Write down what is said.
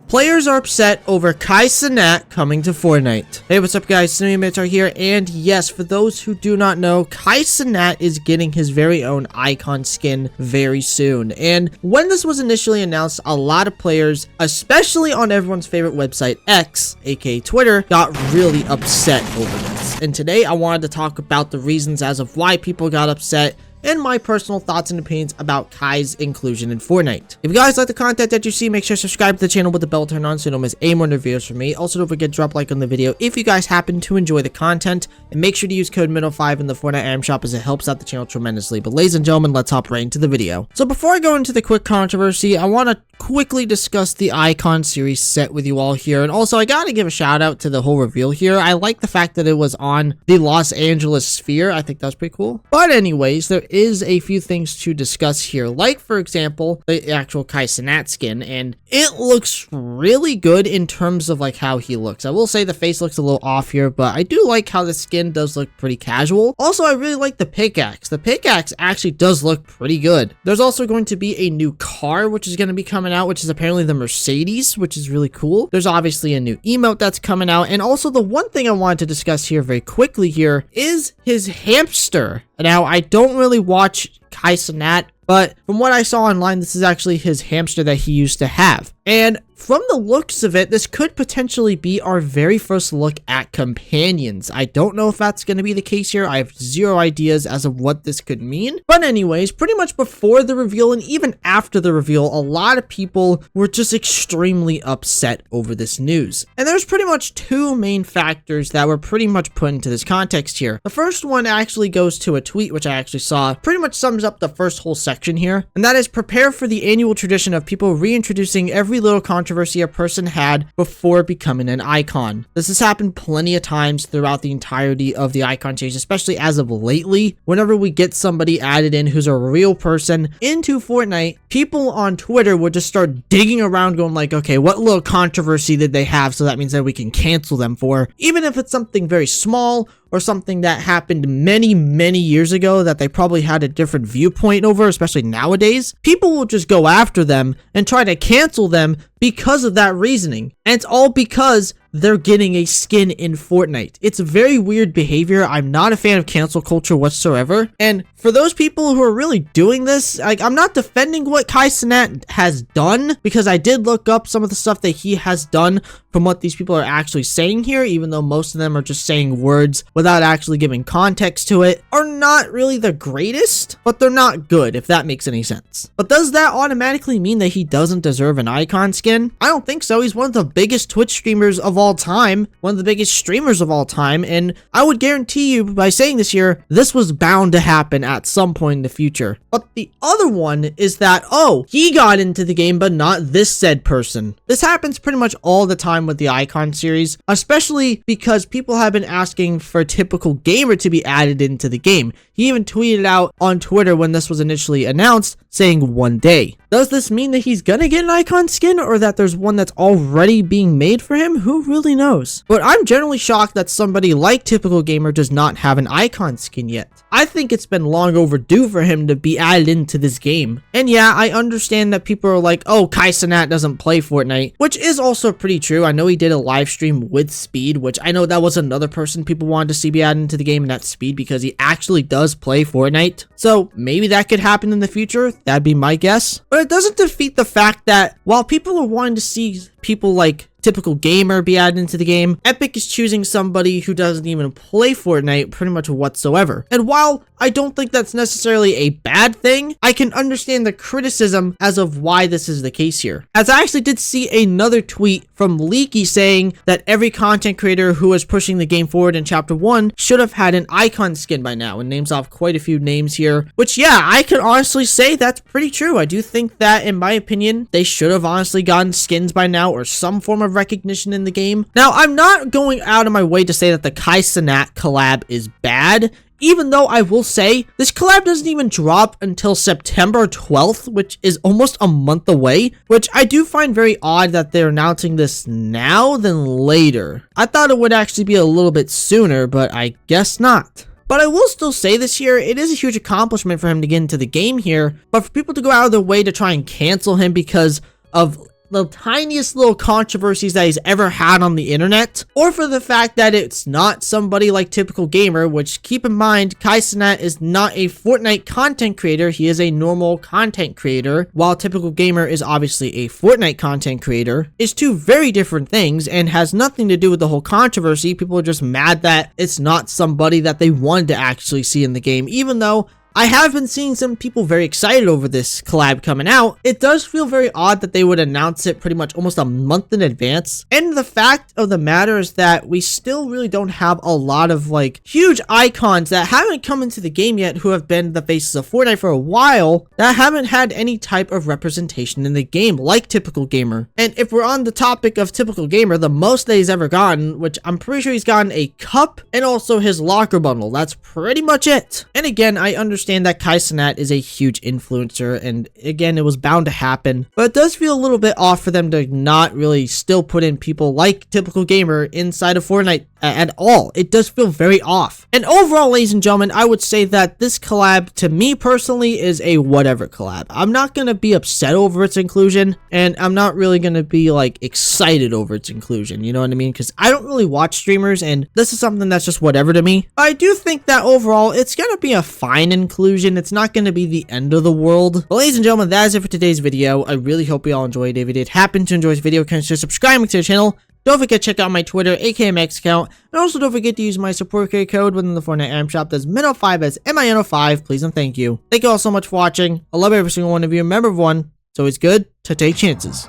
Players are upset over Cenat coming to Fortnite. Hey, what's up guys, Cenat are here, and yes, for those who do not know, Cenat is getting his very own icon skin very soon. And when this was initially announced, a lot of players, especially on everyone's favorite website, X, aka Twitter, got really upset over this. And today I wanted to talk about the reasons as of why people got upset and my personal thoughts and opinions about Kai's inclusion in Fortnite. If you guys like the content that you see, make sure to subscribe to the channel with the bell turned on so you don't miss any more new videos from me. Also, don't forget to drop a like on the video if you guys happen to enjoy the content, and make sure to use code MIDDLE5 in the Fortnite item shop as it helps out the channel tremendously. But ladies and gentlemen, let's hop right into the video. So before I go into the quick controversy, I want to quickly discuss the Icon series set with you all here. And also, I gotta give a shout out to the whole reveal here. I like the fact that it was on the Los Angeles sphere. I think that's pretty cool. But anyways, there is a few things to discuss here, like for example the actual Cenat skin, and it looks really good in terms of like how he looks. I will say the face looks a little off here, but I do like how the skin does look pretty casual. Also, I really like the pickaxe. The pickaxe actually does look pretty good. There's also going to be a new car which is going to be coming out, which is apparently the Mercedes, which is really cool. There's obviously a new emote that's coming out, and also the one thing I wanted to discuss here very quickly here is his hamster. Now, I don't really watch Cenat, but from what I saw online, this is actually his hamster that he used to have. And from the looks of it, this could potentially be our very first look at companions. I don't know if that's going to be the case here. I have zero ideas as of what this could mean. But anyways, pretty much before the reveal and even after the reveal, a lot of people were just extremely upset over this news. And there's pretty much two main factors that were pretty much put into this context here. The first one actually goes to a tweet which I actually saw, pretty much sums up the first whole section here. And that is, prepare for the annual tradition of people reintroducing every little controversy a person had before becoming an icon. This has happened plenty of times throughout the entirety of the icon change, especially as of lately. Whenever we get somebody added in who's a real person into Fortnite, people on Twitter would just start digging around going like, okay, what little controversy did they have, so that means that we can cancel them for, even if it's something very small or something that happened many years ago that they probably had a different viewpoint over, especially nowadays. People will just go after them and try to cancel them because of that reasoning. And it's all because they're getting a skin in Fortnite. It's very weird behavior. I'm not a fan of cancel culture whatsoever. And for those people who are really doing this, like, I'm not defending what Cenat has done, because I did look up some of the stuff that he has done from what these people are actually saying here, even though most of them are just saying words without actually giving context to it, are not really the greatest, but they're not good, if that makes any sense. But does that automatically mean that he doesn't deserve an icon skin? I don't think so. He's one of the biggest Twitch streamers of all time, one of the biggest streamers of all time, and I would guarantee you by saying this here, this was bound to happen at some point in the future. But the other one is that, oh, he got into the game, but not this said person. This happens pretty much all the time with the Icon series, especially because people have been asking for a typical gamer to be added into the game. He even tweeted out on Twitter when this was initially announced, saying one day. Does this mean that he's gonna get an icon skin, or that there's one that's already being made for him? Who really knows? But I'm generally shocked that somebody like Typical Gamer does not have an icon skin yet. I think it's been long overdue for him to be added into this game. And yeah, I understand that people are like, oh, Cenat doesn't play Fortnite, which is also pretty true. I know he did a live stream with Speed, which I know that was another person people wanted to see be added into the game, and that's Speed, because he actually does play Fortnite. So maybe that could happen in the future. That'd be my guess. But it doesn't defeat the fact that while people are wanting to see people like Typical Gamer be added into the game, Epic is choosing somebody who doesn't even play Fortnite pretty much whatsoever. And while I don't think that's necessarily a bad thing, I can understand the criticism as of why this is the case here. As I actually did see another tweet from Leaky saying that every content creator who is pushing the game forward in Chapter 1 should have had an icon skin by now, and names off quite a few names here, which yeah, I can honestly say that's pretty true. I do think that, in my opinion, they should have honestly gotten skins by now, or some form of recognition in the game. Now, I'm not going out of my way to say that the Cenat collab is bad, even though I will say this collab doesn't even drop until September 12th, which is almost a month away, which I do find very odd that they're announcing this now than later. I thought it would actually be a little bit sooner, but I guess not. But I will still say this year, it is a huge accomplishment for him to get into the game here, but for people to go out of their way to try and cancel him because of the tiniest little controversies that he's ever had on the internet, or for the fact that it's not somebody like Typical Gamer, which keep in mind, Cenat is not a Fortnite content creator, he is a normal content creator, while Typical Gamer is obviously a Fortnite content creator, is two very different things and has nothing to do with the whole controversy. People are just mad that it's not somebody that they wanted to actually see in the game, even though I have been seeing some people very excited over this collab coming out. It does feel very odd that they would announce it pretty much almost a month in advance. And the fact of the matter is that we still really don't have a lot of like huge icons that haven't come into the game yet who have been the faces of Fortnite for a while that haven't had any type of representation in the game like Typical Gamer. And if we're on the topic of Typical Gamer, the most that he's ever gotten, which I'm pretty sure he's gotten a cup and also his locker bundle. That's pretty much it. And again, I understand that Cenat is a huge influencer, and again, it was bound to happen, but it does feel a little bit off for them to not really still put in people like Typical Gamer inside of Fortnite at all. It does feel very off. And overall, ladies and gentlemen, I would say that this collab, to me personally, is a whatever collab. I'm not gonna be upset over its inclusion, and I'm not really gonna be like excited over its inclusion, you know what I mean? Because I don't really watch streamers, and this is something that's just whatever to me. But I do think that overall, it's gonna be a fine inclusion. It's not gonna be the end of the world. But ladies and gentlemen, that is it for today's video. I really hope you all enjoyed it. If you did happen to enjoy this video, consider subscribing to the channel. Don't forget to check out my Twitter, aka Max account, and also don't forget to use my support code within the Fortnite item shop. That's MINO5 as MINO5. Please and thank you. Thank you all so much for watching. I love every single one of you. Remember, everyone, it's always good to take chances.